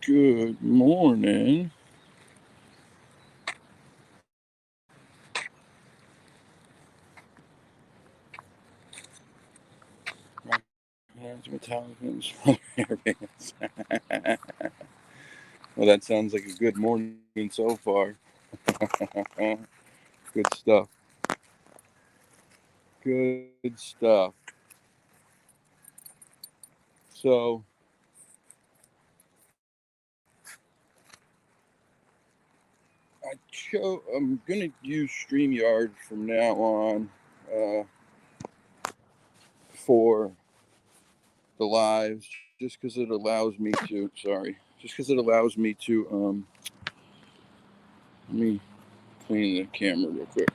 Good morning. Metallicans, well, that sounds like a good morning so far. Good stuff. Good stuff. So, I'm going to use StreamYard from now on for the lives, just because it allows me to. Let me clean the camera real quick.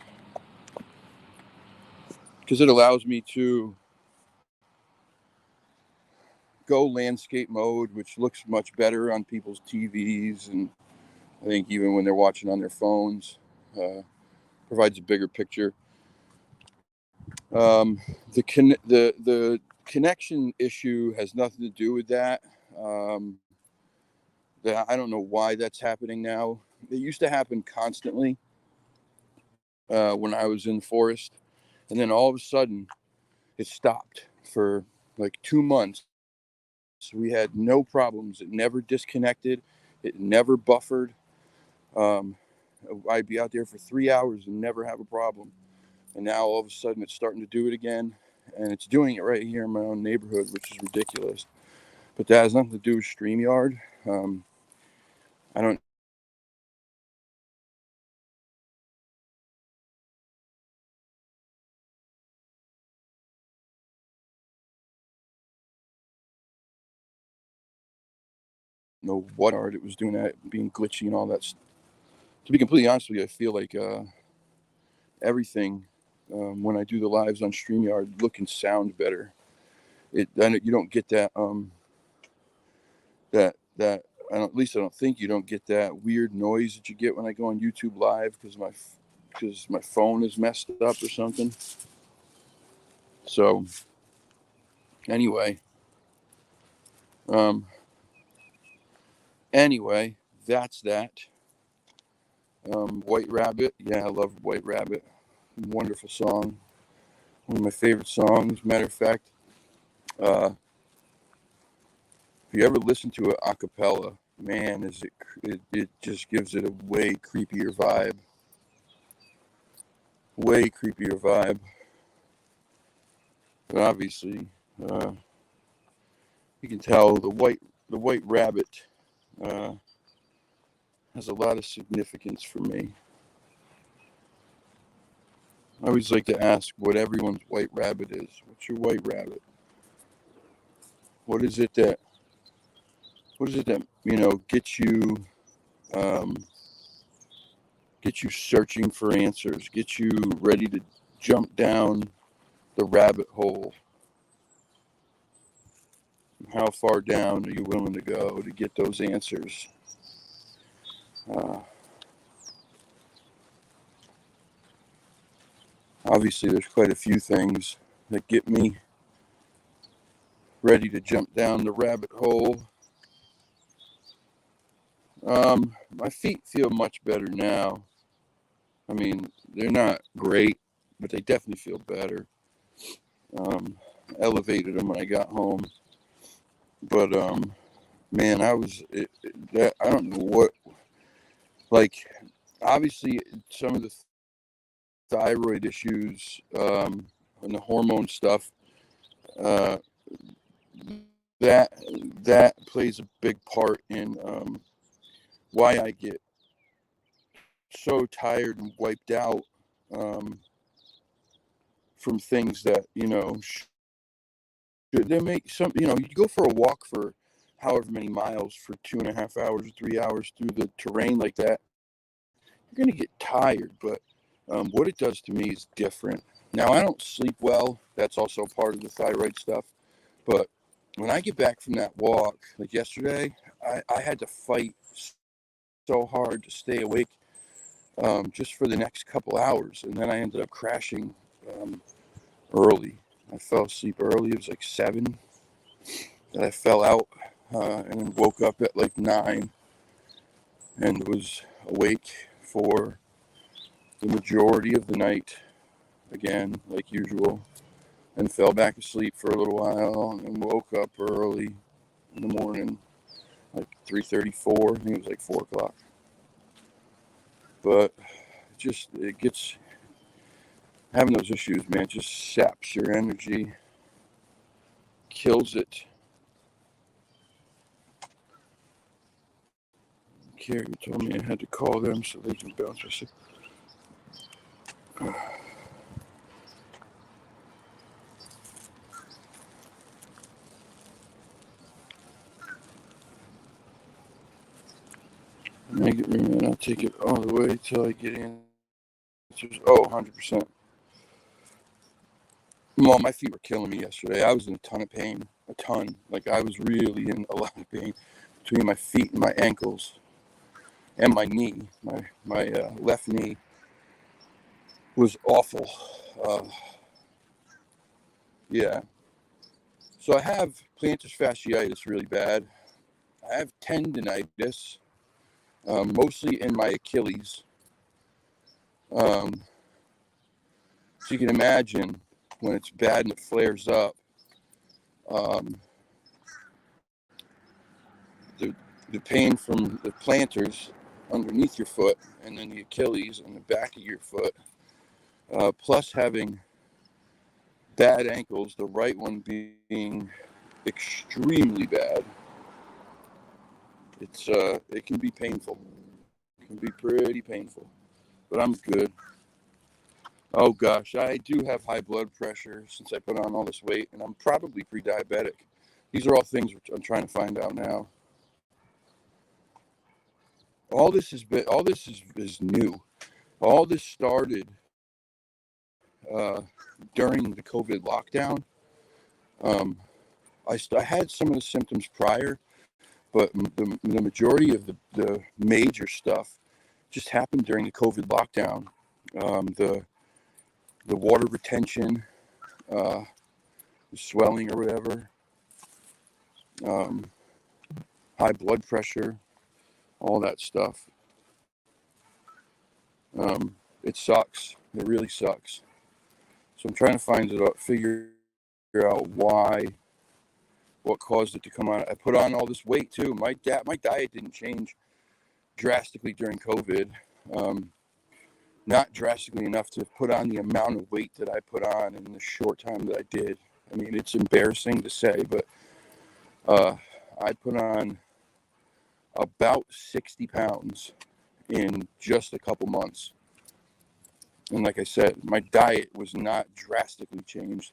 Because it allows me to go landscape mode, which looks much better on people's TVs, and I think even when they're watching on their phones, provides a bigger picture. The connection issue has nothing to do with that. I don't know why that's happening now. It used to happen constantly when I was in the forest, and then all of a sudden it stopped for like 2 months. So we had no problems. It never disconnected. It never buffered. I'd be out there for 3 hours and never have a problem. And now all of a sudden it's starting to do it again. And it's doing it right here in my own neighborhood, which is ridiculous. But that has nothing to do with StreamYard. I don't know what art it was doing that, being glitchy and all that. To be completely honest with you, I feel like everything when I do the lives on StreamYard look and sound better. You don't get that at least I don't think you don't get that weird noise that you get when I go on YouTube Live because my phone is messed up or something. So anyway, that's that. White Rabbit, yeah, I love White Rabbit. Wonderful song, one of my favorite songs. Matter of fact, if you ever listen to it a cappella, man, it just gives it a way creepier vibe. But obviously, you can tell the White Rabbit has a lot of significance for me. I always like to ask what everyone's white rabbit is. What's your white rabbit? What is it that get you searching for answers, get you ready to jump down the rabbit hole? How far down are you willing to go to get those answers? Obviously, there's quite a few things that get me ready to jump down the rabbit hole. My feet feel much better now. I mean, they're not great, but they definitely feel better. Elevated them when I got home, but man, I don't know what, like, obviously some of the thyroid issues and the hormone stuff, uh, that plays a big part in why I get so tired and wiped out from things that, they make some, you go for a walk for however many miles for 2.5 hours or 3 hours through the terrain like that, you're going to get tired. But what it does to me is different. Now, I don't sleep well. That's also part of the thyroid stuff. But when I get back from that walk, like yesterday, I had to fight so hard to stay awake just for the next couple hours. And then I ended up crashing early. I fell asleep early. It was like 7 that I fell out and then woke up at like 9 and was awake for the majority of the night again, like usual, and fell back asleep for a little while and woke up early in the morning, like 3:34. I think it was like 4 o'clock. But it gets, having those issues, man, just saps your energy, kills it. Carrie told me I had to call them so they can bounce. I said, make it ring, and I'll take it all the way till I get in. Oh, 100%. Well, my feet were killing me yesterday. I was in a ton of pain, a ton. Like, I was really in a lot of pain between my feet and my ankles and my knee. My left knee was awful. Yeah. So I have plantar fasciitis really bad. I have tendonitis, mostly in my Achilles. So you can imagine when it's bad and it flares up, the pain from the plantars underneath your foot and then the Achilles on the back of your foot, plus having bad ankles, the right one being extremely bad. It can be painful. It can be pretty painful, but I'm good. Oh gosh, I do have high blood pressure since I put on all this weight, and I'm probably pre-diabetic. These are all things I'm trying to find out now. All this is new. All this started during the COVID lockdown. I had some of the symptoms prior, but the majority of the major stuff just happened during the COVID lockdown. The water retention, the swelling or whatever, high blood pressure, all that stuff. It sucks. It really sucks. So I'm trying to figure out what caused it to come on. I put on all this weight too. My diet didn't change drastically during COVID. Not drastically enough to put on the amount of weight that I put on in the short time that I did. I mean, it's embarrassing to say, but I put on about 60 pounds in just a couple months. And like I said, my diet was not drastically changed.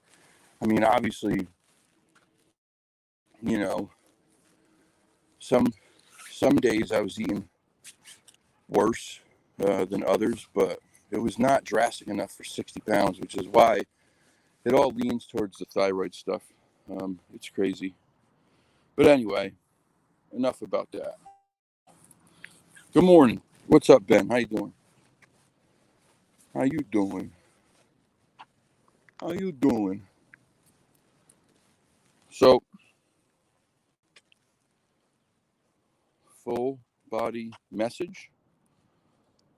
I mean, obviously, some days I was eating worse than others, but it was not drastic enough for 60 pounds, which is why it all leans towards the thyroid stuff. It's crazy. But anyway, enough about that. Good morning. What's up, Ben? How you doing? How you doing? So, full body message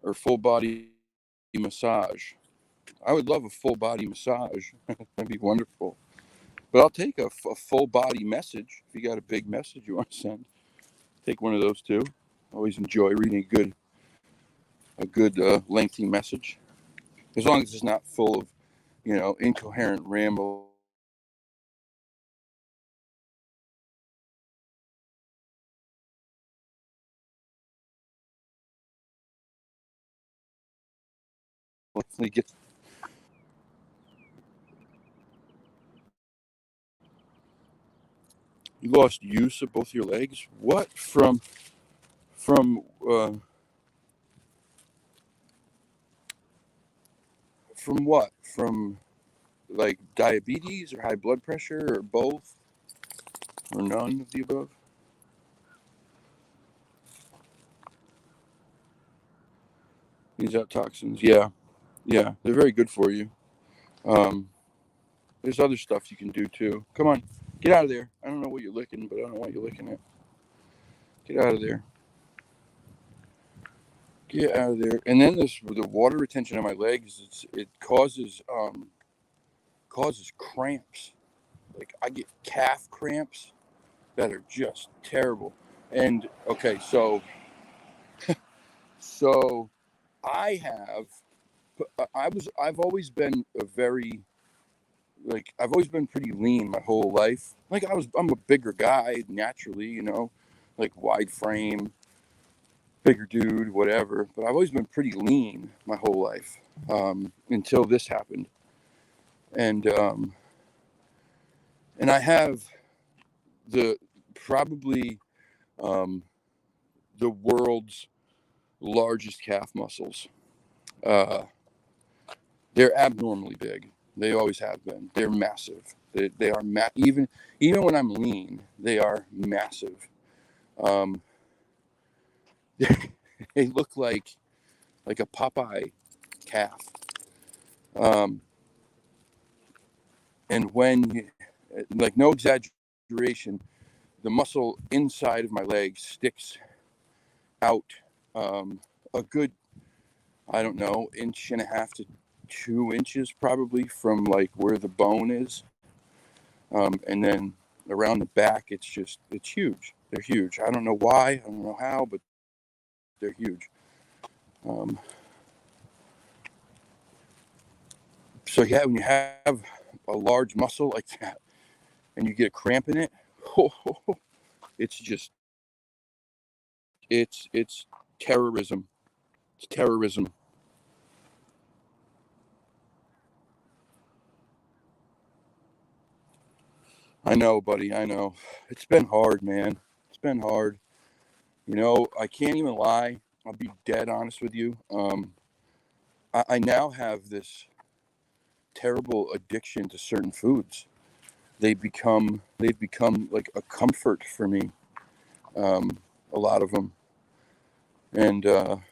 or full body massage? I would love a full body massage. That'd be wonderful. But I'll take a full body message if you got a big message you want to send. Take one of those too. Always enjoy reading a good lengthy message, as long as it's not full of incoherent ramble. Get you lost use of both your legs. What from uh, from what? From like diabetes or high blood pressure or both or none of the above? These out toxins. Yeah, yeah, they're very good for you. Um, there's other stuff you can do too. Come on, get out of there. I don't know what you're licking, but I don't know what you're licking at. Get out of there. Get out of there. And then this the water retention on my legs. It causes cramps. Like I get calf cramps that are just terrible. And okay, so I have I've always been a very I've always been pretty lean my whole life. Like I'm a bigger guy naturally, like wide frame, bigger dude, whatever. But I've always been pretty lean my whole life until this happened, and and I have the probably um, the world's largest calf muscles. Uh, they're abnormally big. They always have been. They're massive. They are even when I'm lean, they are massive. Um, they look like a Popeye calf. Um, and when, like no exaggeration, the muscle inside of my leg sticks out a good, I don't know, inch and a half to 2 inches probably from like where the bone is. And then around the back, it's huge. They're huge. I don't know why. I don't know how, but they're huge. Um, so yeah, when you have a large muscle like that and you get a cramp in it, it's just it's terrorism. It's terrorism. I know, buddy. I know. It's been hard, man. It's been hard. I can't even lie. I'll be dead honest with you. I now have this terrible addiction to certain foods. They've become like a comfort for me. Um, a lot of them, and the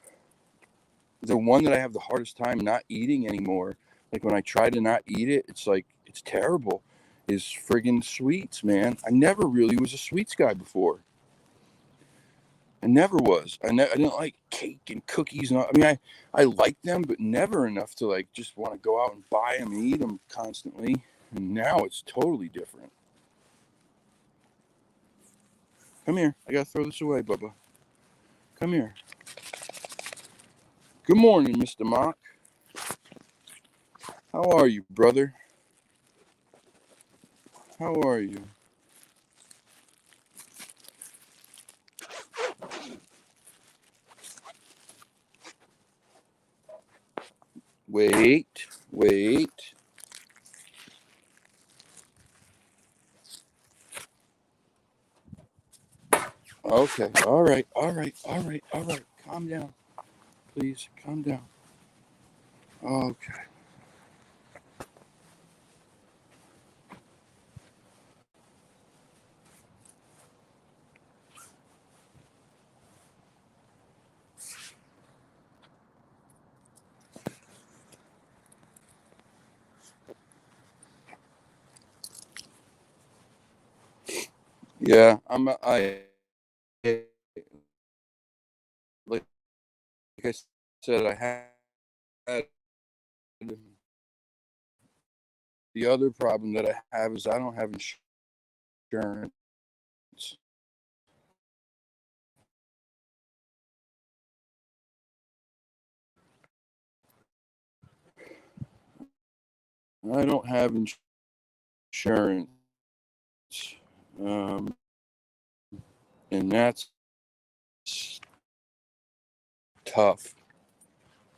one that I have the hardest time not eating anymore. Like when I try to not eat it, it's like it's terrible. Is friggin' sweets, man. I never really was a sweets guy before. I never was. I didn't like cake and cookies. And I mean, I liked them, but never enough to like just want to go out and buy them and eat them constantly. And now it's totally different. Come here. I gotta throw this away, Bubba. Come here. Good morning, Mr. Mock. How are you, brother? How are you? Wait, wait. Okay. All right. All right. All right. All right. Calm down, please. Calm down. Okay. Yeah, like I said, I had the other problem that I have is I don't have insurance. I don't have insurance, um, and that's tough.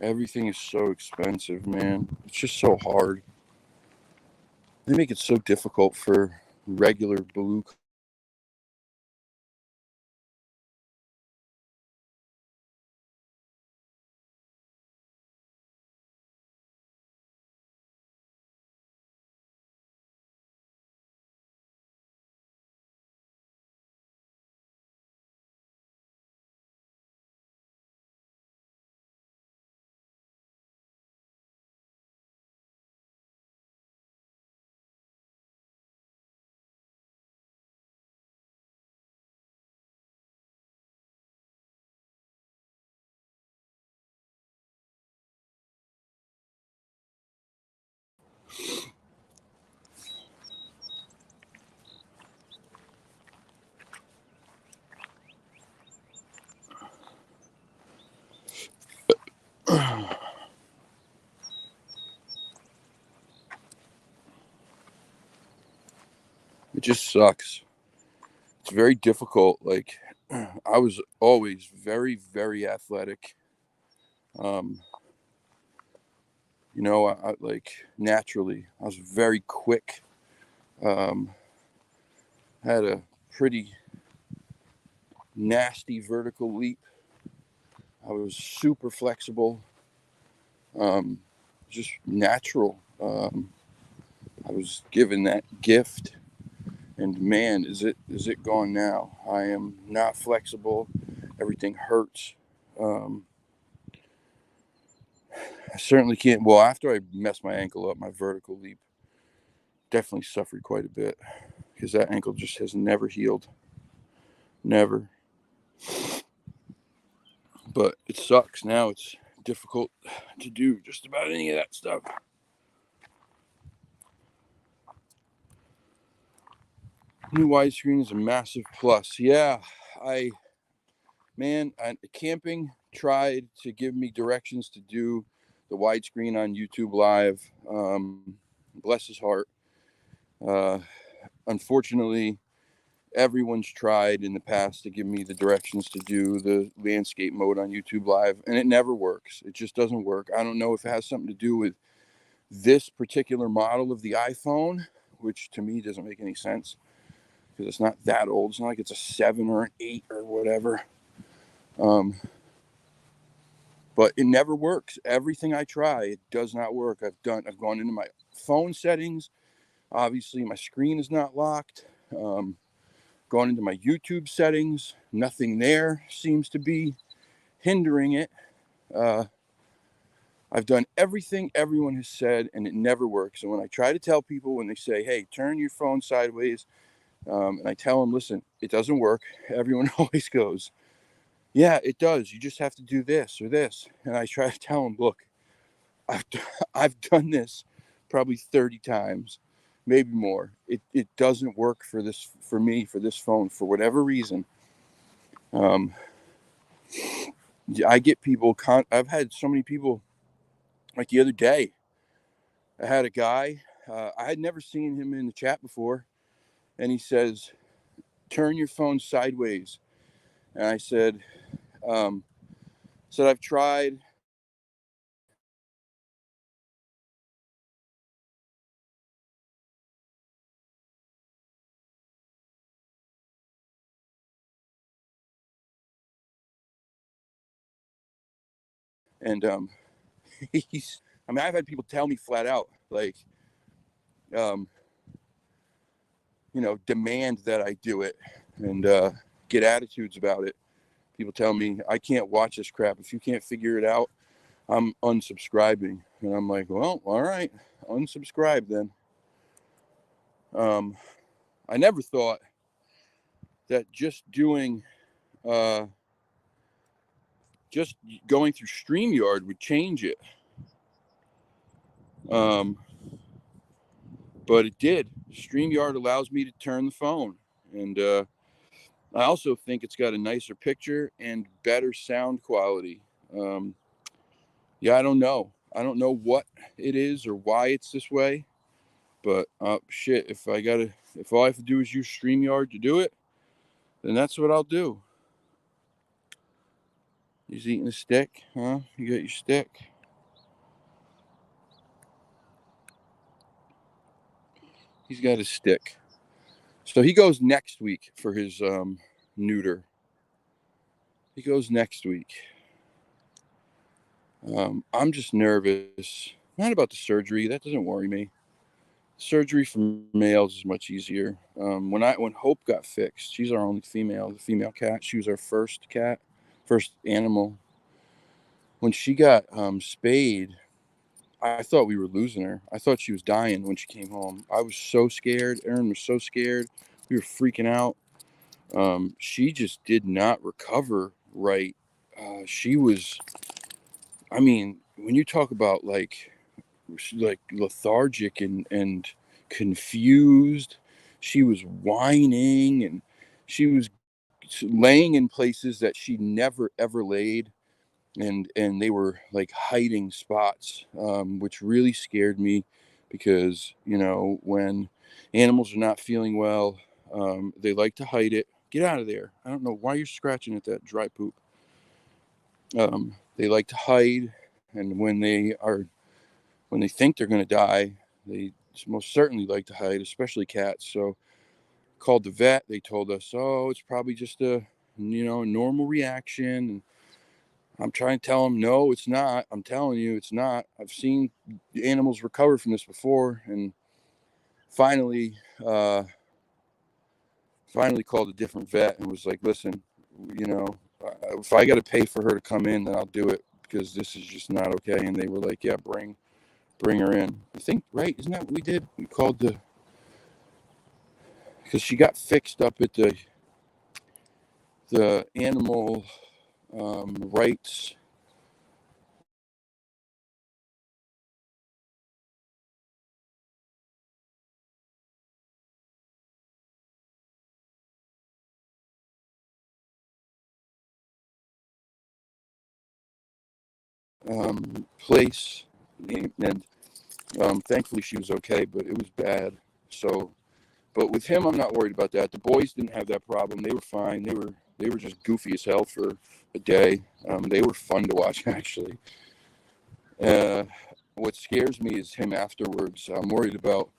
Everything is so expensive, man. It's just so hard. They make it so difficult for regular blue. It just sucks. It's very difficult. Like I was always very, very athletic. Um, like naturally, I was very quick. Um, had a pretty nasty vertical leap. I was super flexible. Just natural. I was given that gift, and man, is it gone now? I am not flexible. Everything hurts. Um, I certainly can't. Well, after I messed my ankle up, my vertical leap definitely suffered quite a bit because that ankle just has never healed. Never. But it sucks. Now it's difficult to do just about any of that stuff. New widescreen is a massive plus. Yeah, I camping tried to give me directions to do the widescreen on YouTube Live. Bless his heart. Uh, Unfortunately, everyone's tried in the past to give me the directions to do the landscape mode on YouTube Live, and it never works. It just doesn't work. I don't know if it has something to do with this particular model of the iPhone, which to me doesn't make any sense because it's not that old. It's not like it's a 7 or an 8 or whatever. Um, but it never works. Everything I try, it does not work. I've gone into my phone settings. Obviously, my screen is not locked. Gone into my YouTube settings. Nothing there seems to be hindering it. Uh, I've done everything everyone has said, and it never works. And when I try to tell people, when they say, "Hey, turn your phone sideways," and I tell them, "Listen, it doesn't work," everyone always goes, "Yeah, it does. You just have to do this or this." And I try to tell them, "Look, I've I've done this probably 30 times, maybe more. It doesn't work for me for this phone for whatever reason." Um, I get people. I've had so many people. Like the other day, I had a guy. I had never seen him in the chat before, and he says, "Turn your phone sideways." And I um, said I've tried. And he's. I mean, I've had people tell me flat out, like, um, demand that I do it and get attitudes about it. People tell me I can't watch this crap. If you can't figure it out, I'm unsubscribing. And I'm like, well, all right, unsubscribe then. I never thought that just going through StreamYard would change it. But it did. StreamYard allows me to turn the phone. And I also think it's got a nicer picture and better sound quality. Yeah, I don't know. I don't know what it is or why it's this way. But shit, if all I have to do is use StreamYard to do it, then that's what I'll do. He's eating a stick, huh? You got your stick? He's got his stick. So he goes next week for his neuter. He goes next week. I'm just nervous. Not about the surgery. That doesn't worry me. Surgery for males is much easier. When Hope got fixed, she's our only female, the female cat. She was our first cat, first animal. When she got spayed, I thought we were losing her. I thought she was dying when she came home. I was so scared. Erin was so scared. We were freaking out. She just did not recover right. She was, I mean, when you talk about like lethargic and confused, she was whining and she was laying in places that she never ever laid, and they were like hiding spots, which really scared me because when animals are not feeling well, they like to hide it. Get out of there. I don't know why you're scratching at that dry poop. They like to hide, and when they think they're going to die, they most certainly like to hide, especially cats. So called the vet. They told us, oh, it's probably just a normal reaction. And I'm trying to tell them, no, it's not. I'm telling you, it's not. I've seen animals recover from this before. And finally called a different vet and was like, listen, if I got to pay for her to come in, then I'll do it, because this is just not okay. And they were like, yeah, bring her in. I think, right? Isn't that what we did? We called because she got fixed up at the animal rights place, and thankfully she was okay, but it was bad. So, but with him, I'm not worried about that. The boys didn't have that problem. They were fine. They were just goofy as hell for a day. They were fun to watch, actually. What scares me is him afterwards. I'm worried about,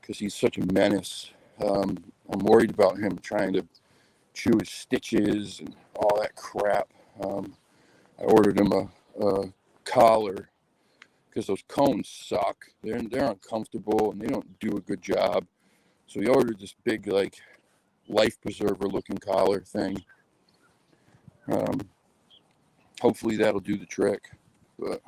because he's such a menace. I'm worried about him trying to chew his stitches and all that crap. I ordered him a collar because those cones suck. They're uncomfortable and they don't do a good job. So he ordered this big, like, life preserver looking collar thing. Hopefully that'll do the trick. But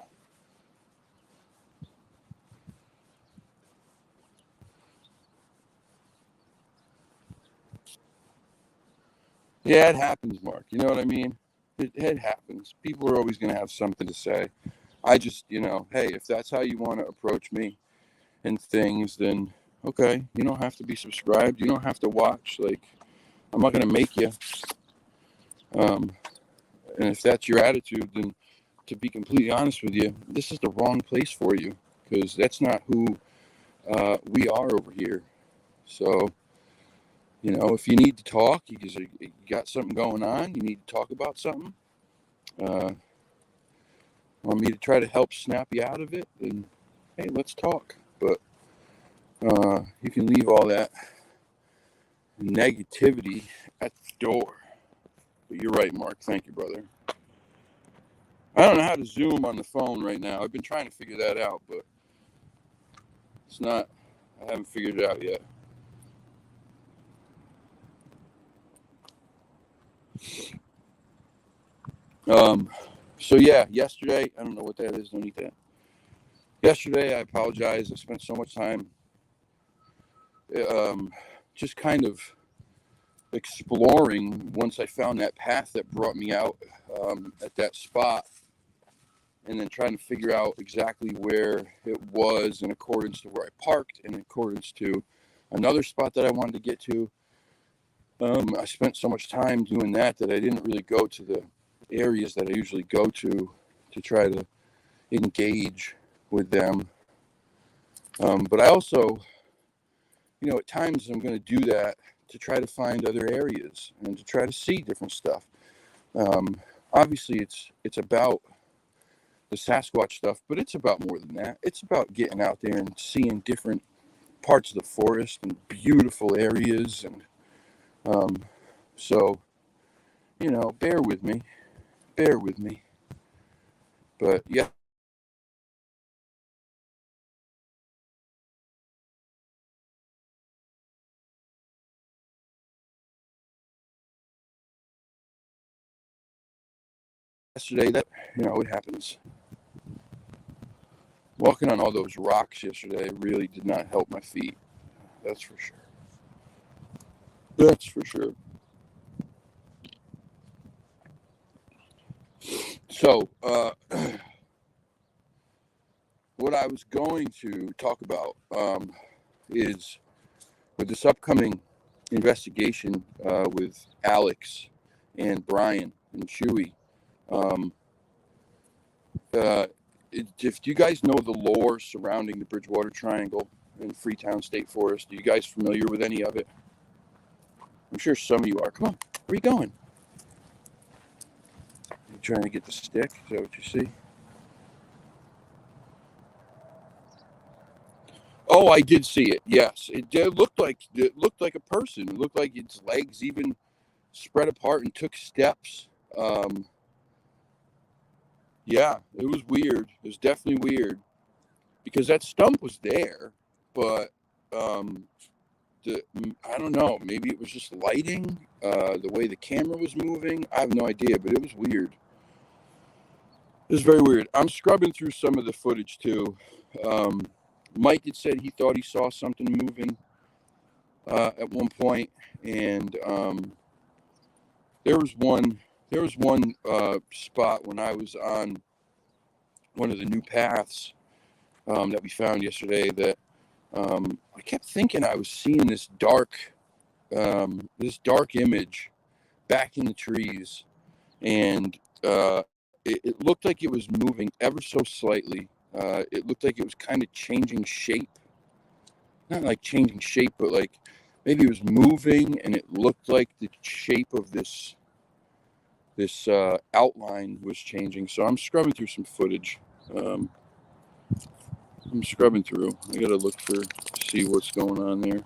yeah, it happens, Mark. You know what I mean? It happens. People are always going to have something to say. I just, hey, if that's how you want to approach me and things, then okay. You don't have to be subscribed. You don't have to watch. Like, I'm not going to make you. And if that's your attitude, then to be completely honest with you, this is the wrong place for you, because that's not who we are over here. So, if you need to talk, you got something going on, you need to talk about something, want me to try to help snap you out of it, then hey, let's talk. But you can leave all that negativity at the door. But you're right, Mark. Thank you, brother. I don't know how to zoom on the phone right now. I've been trying to figure that out, but I haven't figured it out yet. So yeah, yesterday, I don't know what that is, don't eat that. Yesterday, I apologize. I spent so much time just kind of exploring once I found that path that brought me out at that spot, and then trying to figure out exactly where it was in accordance to where I parked, in accordance to another spot that I wanted to get to. I spent so much time doing that I didn't really go to the areas that I usually go to try to engage with them. But I also, at times I'm going to do that to try to find other areas and to try to see different stuff. Obviously, it's about the Sasquatch stuff, but it's about more than that. It's about getting out there and seeing different parts of the forest and beautiful areas. And so, bear with me. But yeah. Yesterday, that, it happens. Walking on all those rocks yesterday really did not help my feet. That's for sure. So, what I was going to talk about is with this upcoming investigation with Alex and Brian and Chewy. If you guys know the lore surrounding the Bridgewater Triangle in Freetown State Forest, are you guys familiar with any of it? I'm sure some of you are. Come on, where are you going? You trying to get the stick? Is that what you see? Oh, I did see it. Yes, it looked like a person. It looked like its legs even spread apart and took steps. Yeah, it was weird. It was definitely weird because that stump was there, but I don't know. Maybe it was just lighting, the way the camera was moving. I have no idea, but it was weird. It was very weird. I'm scrubbing through some of the footage too. Mike had said he thought he saw something moving at one point, and there was one spot when I was on one of the new paths that we found yesterday that I kept thinking I was seeing this dark image back in the trees, and it looked like it was moving ever so slightly. It looked like it was kind of changing shape. Not like changing shape, but like maybe it was moving, and it looked like the shape of this outline was changing. So I'm scrubbing through some footage. I'm scrubbing through. I gotta look see what's going on there.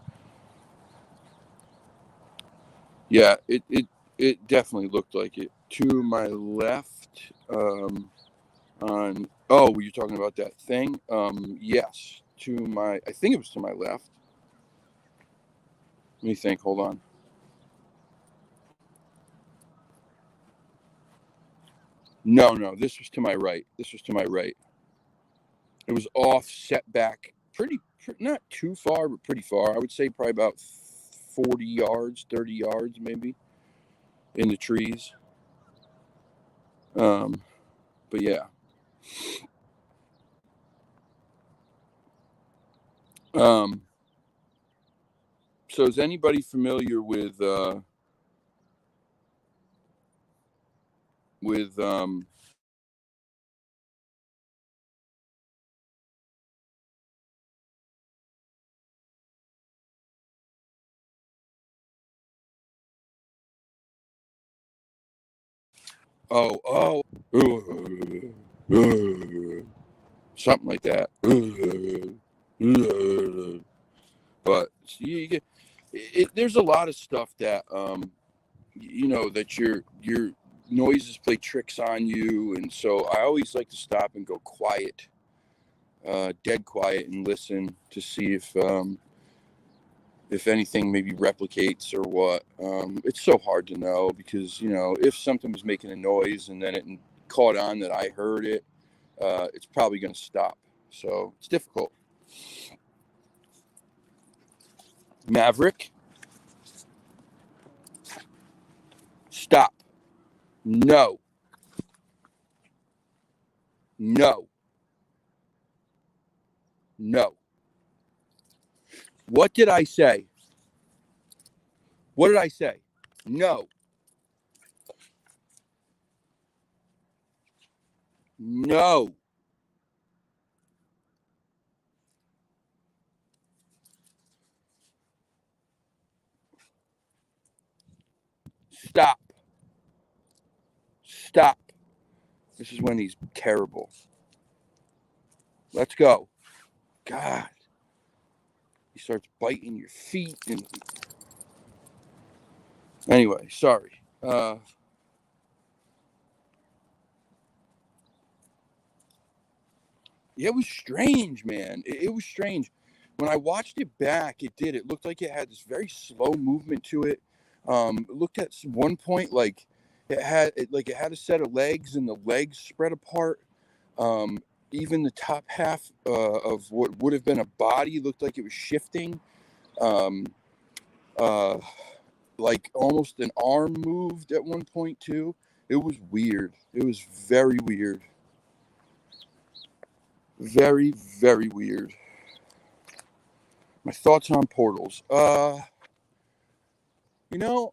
Yeah, it definitely looked like it. To my left, were you talking about that thing? Yes. I think it was to my left. Let me think. Hold on. No, this was to my right. It was off, set back, pretty not too far, but pretty far. I would say probably about 40 yards, 30 yards maybe in the trees. But yeah. So is anybody familiar with something like that. But you get there's a lot of stuff that that your noises play tricks on you, and so I always like to stop and go quiet, dead quiet, and listen to see if anything maybe replicates or what. It's so hard to know because if something was making a noise and then it caught on that I heard it, it's probably going to stop. So it's difficult. Maverick. No. No. No. What did I say? What did I say? No. No. Stop. Stop. This is when he's terrible. Let's go. God. He starts biting your feet. And anyway, sorry. Yeah, it was strange, man. It was strange. When I watched it back, it did. It looked like it had this very slow movement to it. It looked at one point like it had a set of legs, and the legs spread apart. Um, Even the top half of what would have been a body looked like it was shifting. Um, uh, like almost an arm moved at one point too. It was weird. It was very weird. Very, very weird. My thoughts on portals. You know,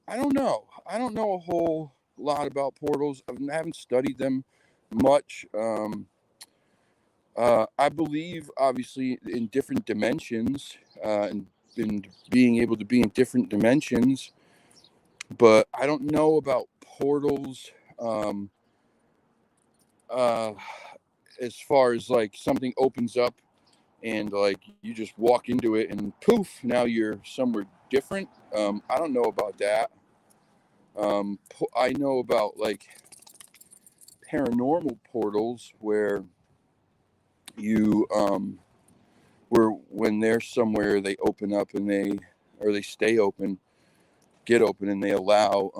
I don't know. I don't know a whole lot about portals. I haven't studied them much. I believe, obviously, in different dimensions, and in being able to be in different dimensions, but I don't know about portals. Um, uh, as far as like something opens up and like you just walk into it and poof, now you're somewhere different. I don't know about that. I know about like paranormal portals where you where when they're somewhere they open up and they stay open, get open, and they allow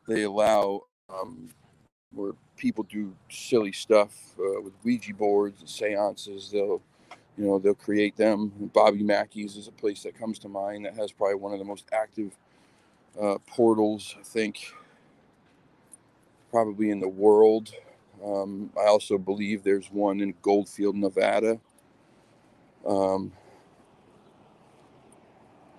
they allow where people do silly stuff with Ouija boards and seances. They'll create them. Bobby Mackey's is a place that comes to mind that has probably one of the most active portals, I think, probably in the world. I also believe there's one in Goldfield, Nevada. Um,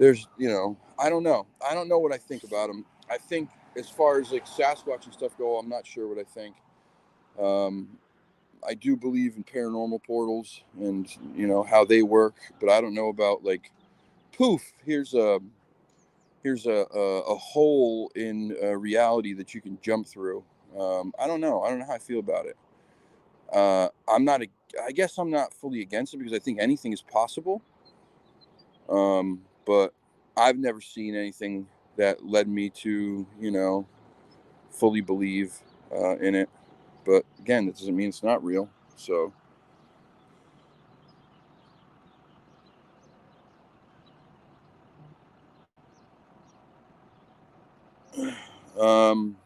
I don't know. I don't know what I think about them. I think as far as like Sasquatch and stuff go, I'm not sure what I think. Um, I do believe in paranormal portals and how they work, but I don't know about like poof. Here's a hole in reality that you can jump through. I don't know. I don't know how I feel about it. I'm not. I guess I'm not fully against it because I think anything is possible. But I've never seen anything that led me to fully believe in it. But again, that doesn't mean it's not real. So, um,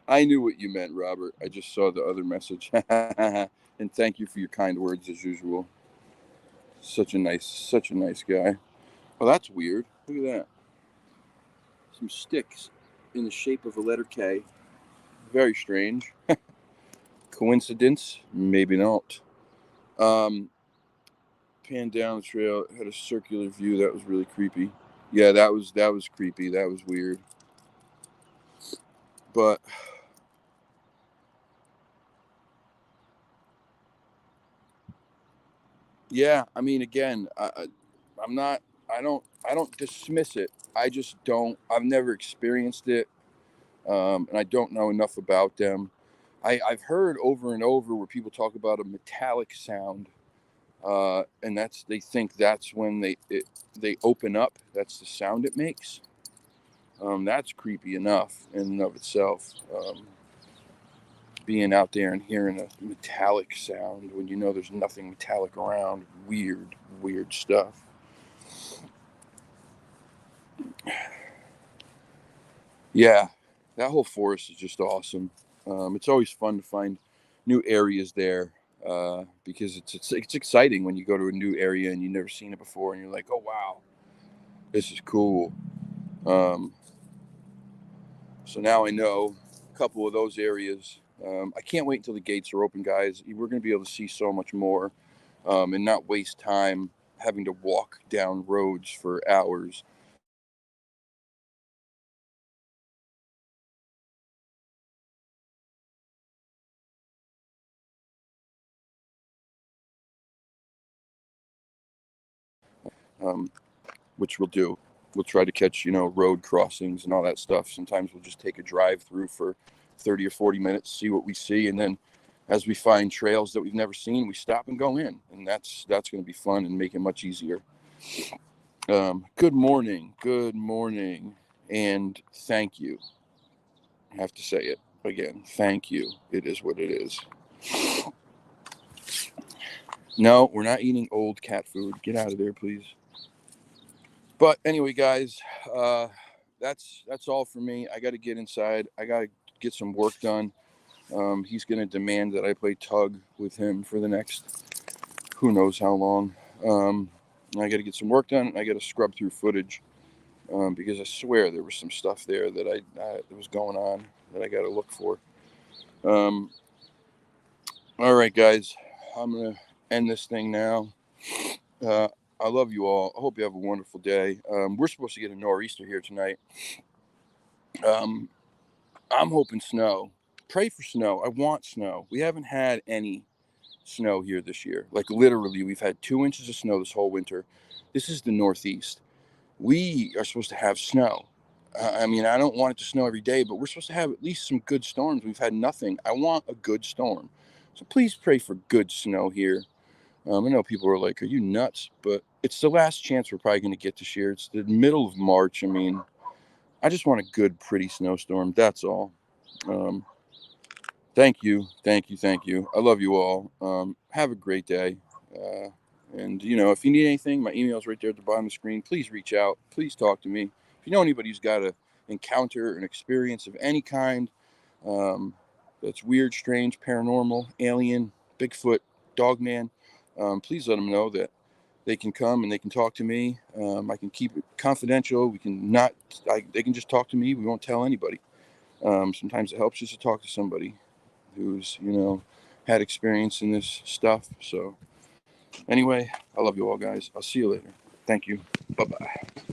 I knew what you meant, Robert. I just saw the other message. And thank you for your kind words as usual. Such a nice guy. Oh, that's weird. Look at that. Some sticks in the shape of a letter K. Very strange. Coincidence? Maybe not. Um, Pan down the trail, had a circular view. That was really creepy. Yeah, that was creepy. That was weird. But yeah, I mean, again, I'm not. I don't dismiss it. I just don't. I've never experienced it, and I don't know enough about them. I've heard over and over where people talk about a metallic sound, and they think that's when they open up. That's the sound it makes. That's creepy enough in and of itself. Being out there and hearing a metallic sound when there's nothing metallic around. Weird, weird stuff. Yeah, that whole forest is just awesome. It's always fun to find new areas there because it's exciting when you go to a new area and you've never seen it before, and you're like, oh wow, this is cool. Um, so now I know a couple of those areas. I can't wait until the gates are open, guys. We're going to be able to see so much more and not waste time having to walk down roads for hours. Um, which we'll do. We'll try to catch, road crossings and all that stuff. Sometimes we'll just take a drive through for 30 or 40 minutes, see what we see, and then as we find trails that we've never seen, we stop and go in, and that's going to be fun and make it much easier. Good morning, and thank you. I have to say it again. Thank you. It is what it is. No, we're not eating old cat food. Get out of there, please. But anyway, guys, uh, that's all for me. I got to get inside. I got to get some work done. He's going to demand that I play tug with him for the next who knows how long. I got to get some work done. I got to scrub through footage because I swear there was some stuff there that was going on that I got to look for. Um, all right, guys, I'm going to end this thing now. Uh, I love you all. I hope you have a wonderful day. We're supposed to get a nor'easter here tonight. Um, I'm hoping snow. Pray for snow. I want snow. We haven't had any snow here this year. Like literally, we've had 2 inches of snow this whole winter. This is the Northeast. We are supposed to have snow. I mean, I don't want it to snow every day, but we're supposed to have at least some good storms. We've had nothing. I want a good storm. So please pray for good snow here. I know people are like, are you nuts? But it's the last chance we're probably going to get this year. It's the middle of March. I mean, I just want a good, pretty snowstorm. That's all. Um, thank you. Thank you. Thank you. I love you all. Have a great day. And, if you need anything, my email is right there at the bottom of the screen. Please reach out. Please talk to me. If you know anybody who's got an encounter, an experience of any kind um, that's weird, strange, paranormal, alien, Bigfoot, Dogman, please let them know that they can come and they can talk to me. I can keep it confidential. We can not, they can just talk to me. We won't tell anybody. Sometimes it helps just to talk to somebody who's, had experience in this stuff. So anyway, I love you all, guys. I'll see you later. Thank you. Bye-bye.